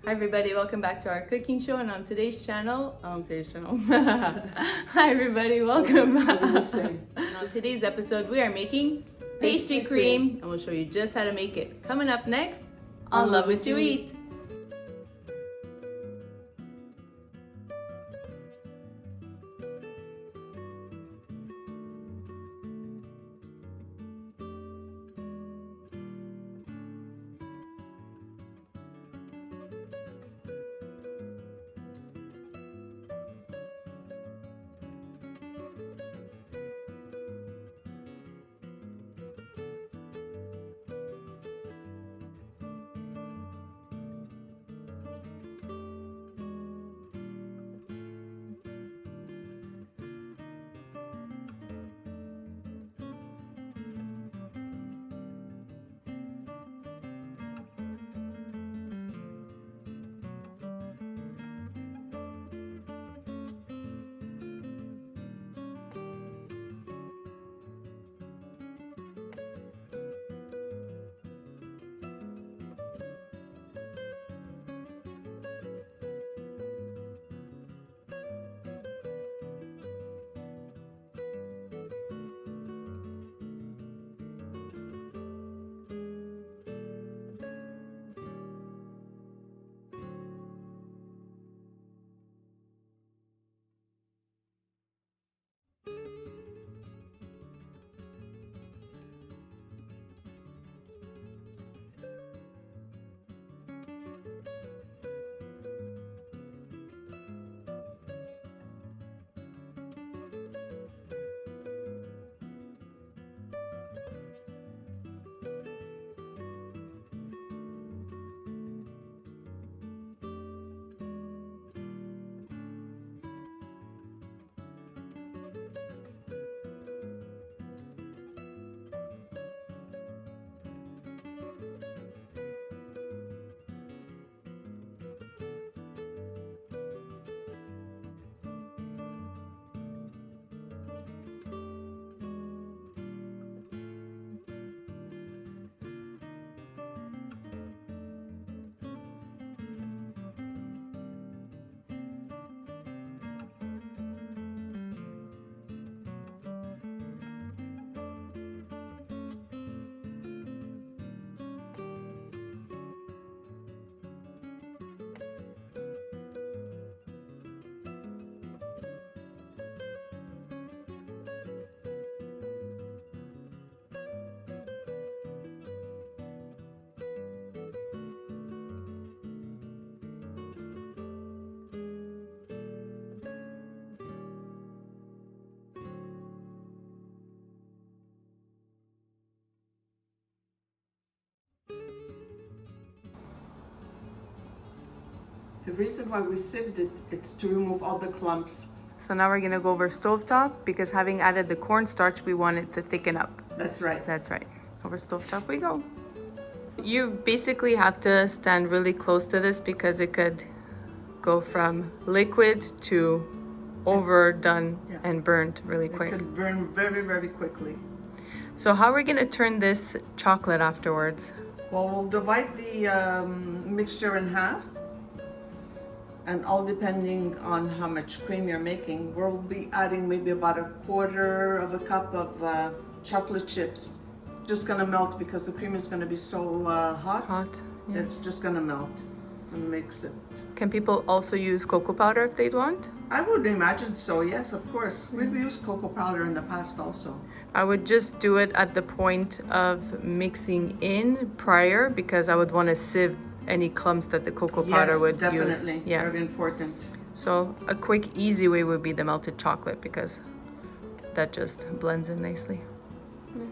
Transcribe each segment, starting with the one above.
Hi everybody, welcome back to our cooking show, and on today's channel, hi everybody, welcome back. On today's episode, we are making pastry cream, and we'll show you just how to make it. Coming up next on Love What You Eat. The reason why we sieved it, it's to remove all the clumps. So now we're gonna go over stovetop because having added the cornstarch, we want it to thicken up. That's right. That's right. Over stovetop we go. You basically have to stand really close to this because it could go from liquid to overdone and burnt really quick. It could burn very, very quickly. So how are we gonna turn this chocolate afterwards? Well, we'll divide the mixture in half, and all depending on how much cream you're making, we'll be adding maybe about 1/4 of a cup of chocolate chips. Just gonna melt because the cream is gonna be so hot. Yeah. It's just gonna melt and mix it. Can people also use cocoa powder if they'd want? I would imagine so, yes, of course. We've used cocoa powder in the past also. I would just do it at the point of mixing in prior because I would want to sieve any clumps that the cocoa powder would definitely. use. Yeah, very important. So a quick, easy way would be the melted chocolate because that just blends in nicely. Yeah.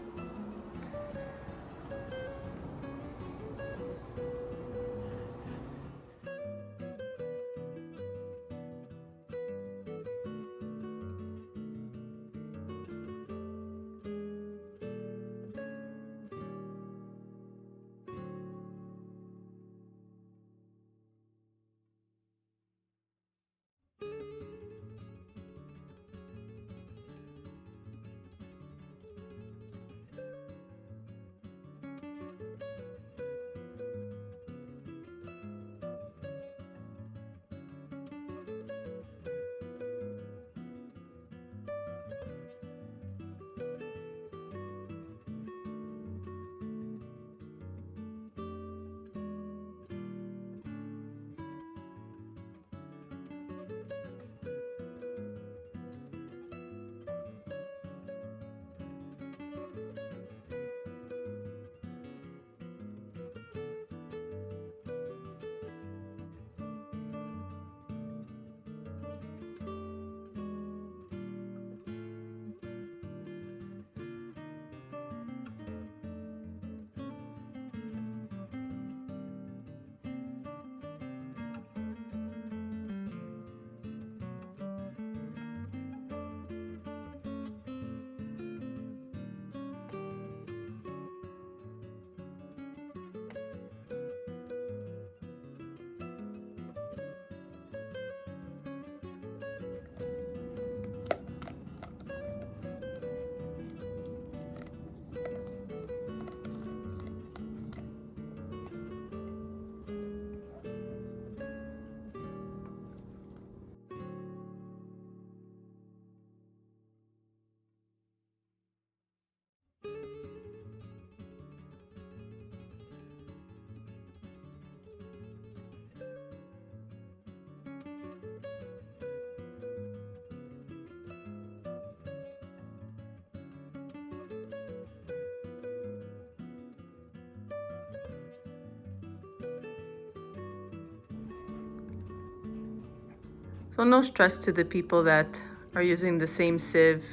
So no stress to the people that are using the same sieve.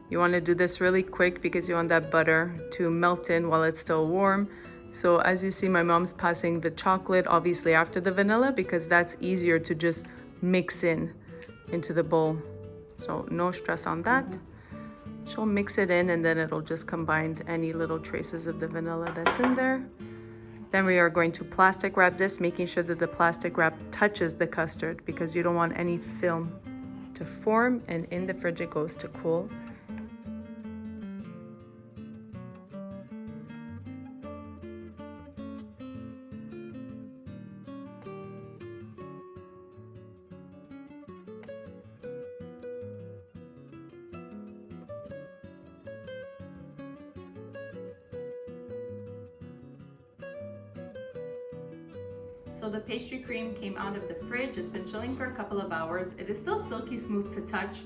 You want to do this really quick because you want that butter to melt in while it's still warm. So as you see, my mom's passing the chocolate obviously after the vanilla because that's easier to just mix into the bowl. So no stress on that. She'll mix it in and then it'll just combine any little traces of the vanilla that's in there. Then we are going to plastic wrap this, making sure that the plastic wrap touches the custard because you don't want any film to form, and in the fridge it goes to cool. So the pastry cream came out of the fridge. It's been chilling for a couple of hours. It is still silky smooth to touch.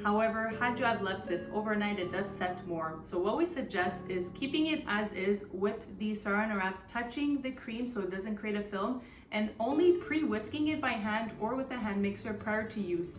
However, had you have left this overnight, it does set more. So what we suggest is keeping it as is with the saran wrap touching the cream so it doesn't create a film, and only pre-whisking it by hand or with a hand mixer prior to use.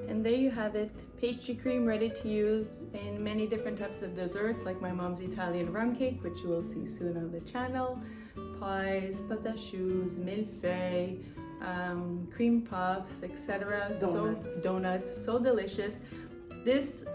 And there you have it, pastry cream ready to use in many different types of desserts, like my mom's Italian rum cake, which you will see soon on the channel, pies, patachoux, millefeuille, cream puffs, etc. Donuts, so delicious. This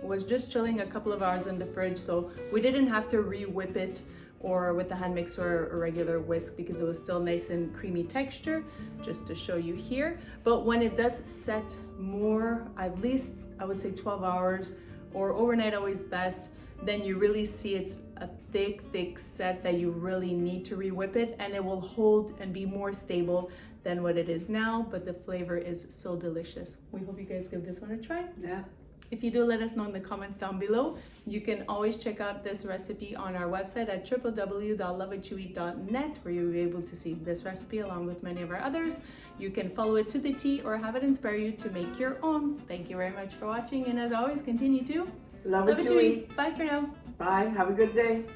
was just chilling a couple of hours in the fridge, so we didn't have to re-whip it or with the hand mixer or a regular whisk because it was still nice and creamy texture, just to show you here. But when it does set more, at least I would say 12 hours or overnight, always best, then you really see it's a thick set that you really need to re-whip it, and it will hold and be more stable than what it is now, but the flavor is so delicious. We hope you guys give this one a try. Yeah. If you do, let us know in the comments down below. You can always check out this recipe on our website at www.lovewhatyoeat.net, where you'll be able to see this recipe along with many of our others. You can follow it to the T or have it inspire you to make your own. Thank you very much for watching, and as always, continue to Love what you eat. Bye for now. Bye. Have a good day.